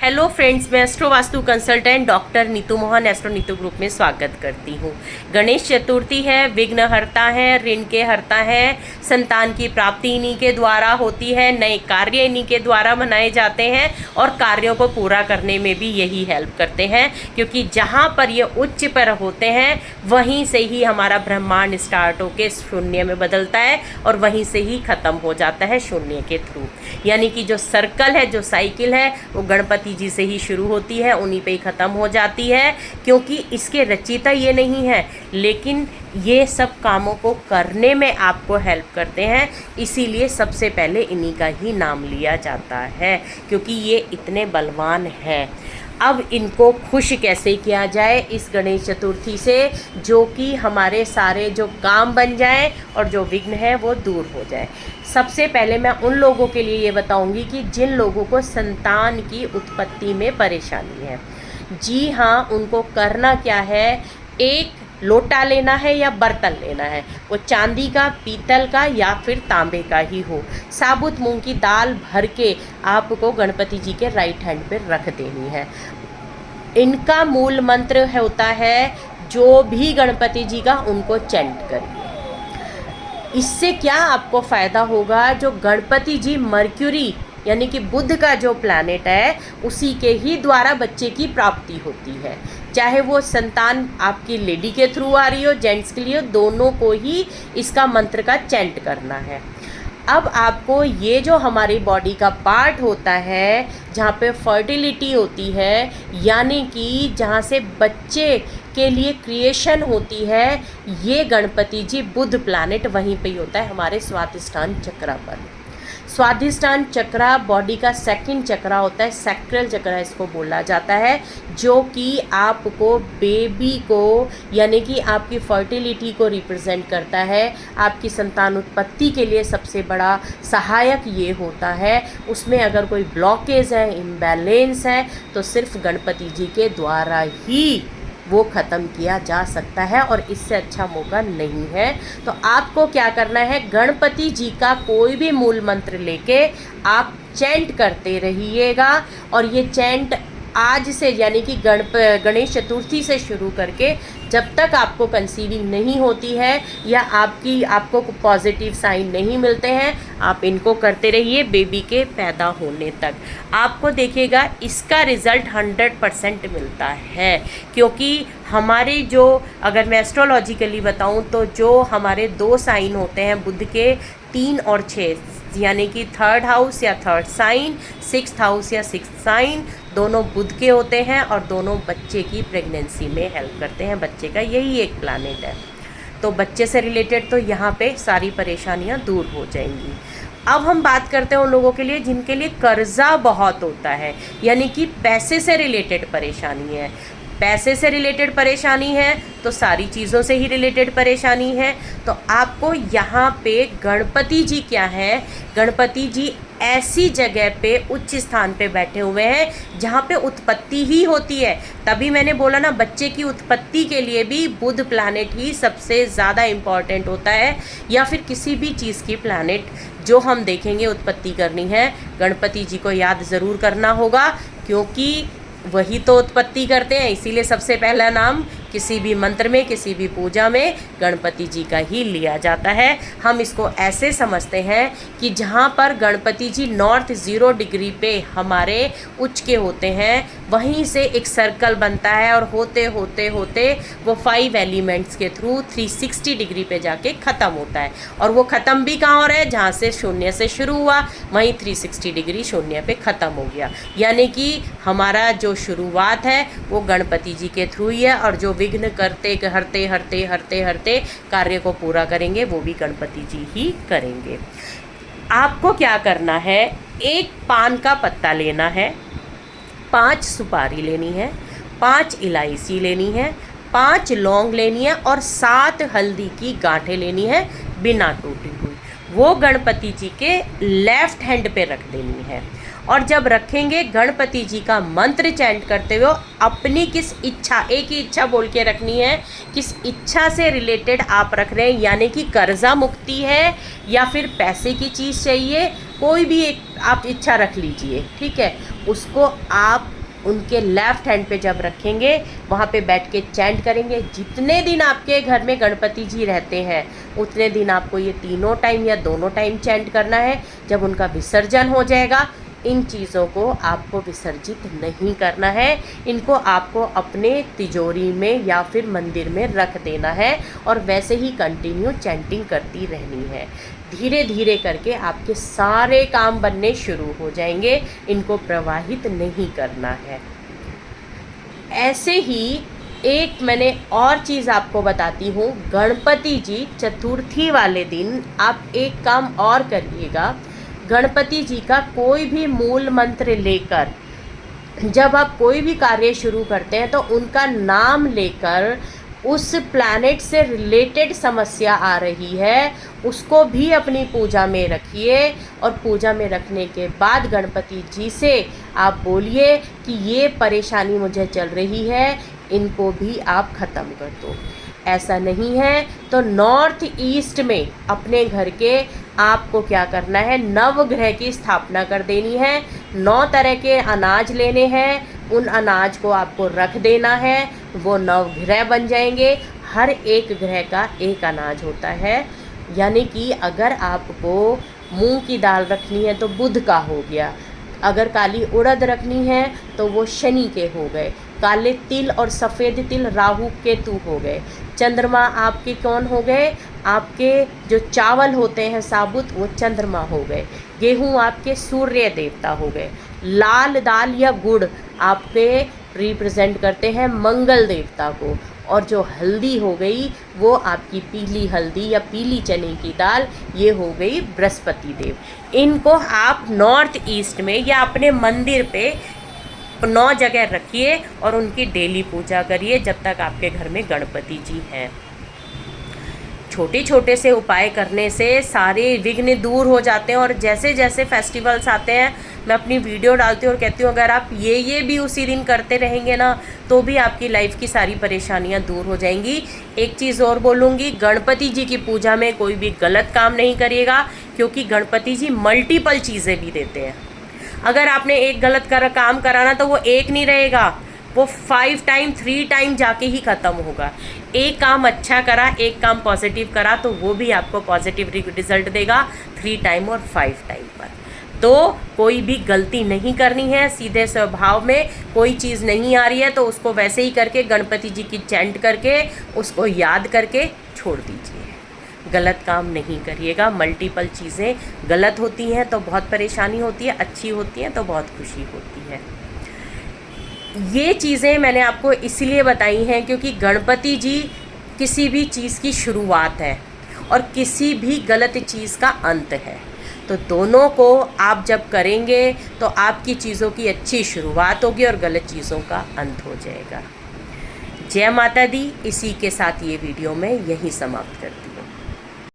Hello friends, मैं astro vastu consultant doctor Neetu Mohan astro Neetu group में स्वागत करती हूँ। गणेश चतुर्थी है, विघ्न हरता है, ऋण के हरता है, संतान की प्राप्ति इन्हीं के द्वारा होती है, नए कार्य इन्हीं के द्वारा मनाए जाते हैं और कार्यों को पूरा करने में भी यही हेल्प करते हैं, क्योंकि जहाँ पर ये उच्च पर होते हैं वहीं से ही हमारा ब्रह्मांड स्टार्ट होकर शून्य में बदलता है और वहीं से ही ख़त्म हो जाता है शून्य के थ्रू। यानी कि जो सर्कल है, जो साइकिल है, वो गणपति जी से ही शुरू होती है, उन्हीं पे ही ख़त्म हो जाती है, क्योंकि इसके रचयिता ये नहीं है, लेकिन ये सब कामों को करने में आपको हेल्प करते हैं। इसीलिए सबसे पहले इन्हीं का ही नाम लिया जाता है, क्योंकि ये इतने बलवान हैं। अब इनको खुश कैसे किया जाए इस गणेश चतुर्थी से, जो कि हमारे सारे जो काम बन जाएं और जो विघ्न है वो दूर हो जाए। सबसे पहले मैं उन लोगों के लिए ये बताऊंगी कि जिन लोगों को संतान की उत्पत्ति में परेशानी है। जी हाँ, उनको करना क्या है, एक लोटा लेना है या बर्तन लेना है, वो चांदी का, पीतल का या फिर तांबे का ही हो। साबुत मूंग की दाल भर के आपको गणपति जी के राइट हैंड पर रख देनी है। इनका मूल मंत्र होता है, जो भी गणपति जी का उनको चैंट करिए। इससे क्या आपको फ़ायदा होगा, जो गणपति जी मर्क्यूरी यानी कि बुध का जो प्लैनेट है, उसी के ही द्वारा बच्चे की प्राप्ति होती है। चाहे वो संतान आपकी लेडी के थ्रू आ रही हो, जेंट्स के लिए, दोनों को ही इसका मंत्र का चैंट करना है। अब आपको ये जो हमारी बॉडी का पार्ट होता है, जहाँ पे फर्टिलिटी होती है, यानी कि जहाँ से बच्चे के लिए क्रिएशन होती है, ये गणपति जी बुध प्लैनेट वहीं पे ही होता है, हमारे स्वादिष्ठान चक्रा पर। स्वादिष्ठान चक्रा बॉडी का सेकंड चक्रा होता है, सैक्रल चक्रा इसको बोला जाता है, जो कि आपको बेबी को यानी कि आपकी फर्टिलिटी को रिप्रेजेंट करता है। आपकी संतान उत्पत्ति के लिए सबसे बड़ा सहायक ये होता है। उसमें अगर कोई ब्लॉकेज है, इम्बैलेंस है, तो सिर्फ गणपति जी के द्वारा ही वो ख़त्म किया जा सकता है और इससे अच्छा मौका नहीं है। तो आपको क्या करना है, गणपति जी का कोई भी मूल मंत्र लेके आप चैंट करते रहिएगा। और ये चैंट आज से यानी कि गणेश चतुर्थी से शुरू करके जब तक आपको कंसीविंग नहीं होती है या आपको पॉजिटिव साइन नहीं मिलते हैं, आप इनको करते रहिए बेबी के पैदा होने तक। आपको देखिएगा इसका रिज़ल्ट 100% मिलता है, क्योंकि हमारे जो, अगर मैं एस्ट्रोलॉजिकली बताऊं तो जो हमारे 2 साइन होते हैं बुध के, 3 और 6, यानी कि 3rd हाउस या 3rd साइन, 6th हाउस या 6th साइन, दोनों बुध के होते हैं और दोनों बच्चे की प्रेगनेंसी में हेल्प करते हैं। बच्चे का यही एक प्लैनेट है, तो बच्चे से रिलेटेड तो यहाँ पे सारी परेशानियाँ दूर हो जाएंगी। अब हम बात करते हैं उन लोगों के लिए जिनके लिए कर्जा बहुत होता है, यानी कि पैसे से रिलेटेड परेशानी है। पैसे से रिलेटेड परेशानी है तो सारी चीज़ों से ही रिलेटेड परेशानी है। तो आपको यहाँ पे गणपति जी क्या है, गणपति जी ऐसी जगह पे उच्च स्थान पे बैठे हुए हैं जहाँ पे उत्पत्ति ही होती है। तभी मैंने बोला ना, बच्चे की उत्पत्ति के लिए भी बुध प्लैनेट ही सबसे ज़्यादा इम्पॉर्टेंट होता है, या फिर किसी भी चीज़ की प्लैनेट जो हम देखेंगे उत्पत्ति करनी है, गणपति जी को याद ज़रूर करना होगा, क्योंकि वही तो उत्पत्ति करते हैं। इसीलिए सबसे पहला नाम किसी भी मंत्र में, किसी भी पूजा में गणपति जी का ही लिया जाता है। हम इसको ऐसे समझते हैं कि जहाँ पर गणपति जी नॉर्थ 0 डिग्री पे हमारे उच्च के होते हैं, वहीं से एक सर्कल बनता है और होते होते होते वो 5 एलिमेंट्स के थ्रू 360 डिग्री पे जाके ख़त्म होता है। और वो ख़त्म भी कहाँ हो रहा है, जहाँ से शून्य से शुरू हुआ वहीं 360 डिग्री शून्य पे ख़त्म हो गया। यानी कि हमारा जो शुरुआत है वो गणपति जी के थ्रू ही है, और जो विघ्न करते हरते हरते हरते हरते कार्य को पूरा करेंगे वो भी गणपति जी ही करेंगे। आपको क्या करना है, एक पान का पत्ता लेना है, 5 सुपारी लेनी है, 5 इलायची लेनी है, 5 लौंग लेनी है और 7 हल्दी की गांठें लेनी है बिना टूटी हुई। वो गणपति जी के लेफ्ट हैंड पे रख देनी है। और जब रखेंगे, गणपति जी का मंत्र चैंट करते हुए अपनी किस इच्छा, एक ही इच्छा बोल के रखनी है, किस इच्छा से रिलेटेड आप रख रहे हैं, यानी कि कर्जा मुक्ति है या फिर पैसे की चीज़ चाहिए, कोई भी एक आप इच्छा रख लीजिए, ठीक है। उसको आप उनके लेफ्ट हैंड पे जब रखेंगे, वहाँ पे बैठ के चैंट करेंगे। जितने दिन आपके घर में गणपति जी रहते हैं उतने दिन आपको ये तीनों टाइम या दोनों टाइम चैंट करना है। जब उनका विसर्जन हो जाएगा, इन चीज़ों को आपको विसर्जित नहीं करना है। इनको आपको अपने तिजोरी में या फिर मंदिर में रख देना है और वैसे ही कंटिन्यू चैंटिंग करती रहनी है। धीरे धीरे करके आपके सारे काम बनने शुरू हो जाएंगे। इनको प्रवाहित नहीं करना है। ऐसे ही एक मैंने और चीज़ आपको बताती हूँ। गणपति जी चतुर्थी वाले दिन आप एक काम और करिएगा। गणपति जी का कोई भी मूल मंत्र लेकर जब आप कोई भी कार्य शुरू करते हैं तो उनका नाम लेकर उस प्लैनेट से रिलेटेड समस्या आ रही है उसको भी अपनी पूजा में रखिए। और पूजा में रखने के बाद गणपति जी से आप बोलिए कि ये परेशानी मुझे चल रही है, इनको भी आप ख़त्म कर दो। ऐसा नहीं है तो नॉर्थ ईस्ट में अपने घर के आपको क्या करना है, नवग्रह की स्थापना कर देनी है। 9 तरह के अनाज लेने हैं, उन अनाज को आपको रख देना है, वो नवग्रह बन जाएंगे। हर एक ग्रह का एक अनाज होता है। यानी कि अगर आपको मूंग की दाल रखनी है तो बुध का हो गया, अगर काली उड़द रखनी है तो वो शनि के हो गए, काले तिल और सफ़ेद तिल राहु केतु हो गए। चंद्रमा आपके कौन हो गए, आपके जो चावल होते हैं साबुत वो चंद्रमा हो गए। गेहूं आपके सूर्य देवता हो गए। लाल दाल या गुड़ आपके रिप्रेजेंट करते हैं मंगल देवता को। और जो हल्दी हो गई वो आपकी पीली हल्दी या पीली चने की दाल, ये हो गई बृहस्पति देव। इनको आप नॉर्थ ईस्ट में या अपने मंदिर पे 9 जगह रखिए और उनकी डेली पूजा करिए जब तक आपके घर में गणपति जी हैं। छोटे छोटे से उपाय करने से सारे विघ्न दूर हो जाते हैं। और जैसे जैसे फेस्टिवल्स आते हैं मैं अपनी वीडियो डालती हूँ और कहती हूँ अगर आप ये भी उसी दिन करते रहेंगे ना तो भी आपकी लाइफ की सारी परेशानियाँ दूर हो जाएंगी। एक चीज़ और बोलूँगी, गणपति जी की पूजा में कोई भी गलत काम नहीं करिएगा क्योंकि गणपति जी मल्टीपल चीज़ें भी देते हैं। अगर आपने एक गलत काम कराना तो वो एक नहीं रहेगा, वो 5 टाइम 3 टाइम जाके ही ख़त्म होगा। एक काम अच्छा करा, एक काम पॉजिटिव करा तो वो भी आपको पॉजिटिव रिजल्ट देगा 3 टाइम और 5 टाइम पर। तो कोई भी गलती नहीं करनी है। सीधे स्वभाव में कोई चीज़ नहीं आ रही है तो उसको वैसे ही करके गणपति जी की चैंट करके उसको याद करके छोड़ दीजिए। गलत काम नहीं करिएगा। मल्टीपल चीज़ें गलत होती हैं तो बहुत परेशानी होती है, अच्छी होती हैं तो बहुत खुशी होती है। ये चीज़ें मैंने आपको इसलिए बताई हैं क्योंकि गणपति जी किसी भी चीज़ की शुरुआत है और किसी भी गलत चीज़ का अंत है। तो दोनों को आप जब करेंगे तो आपकी चीज़ों की अच्छी शुरुआत होगी और गलत चीज़ों का अंत हो जाएगा। जय माता दी। इसी के साथ ये वीडियो मैं यहीं समाप्त करती हूँ।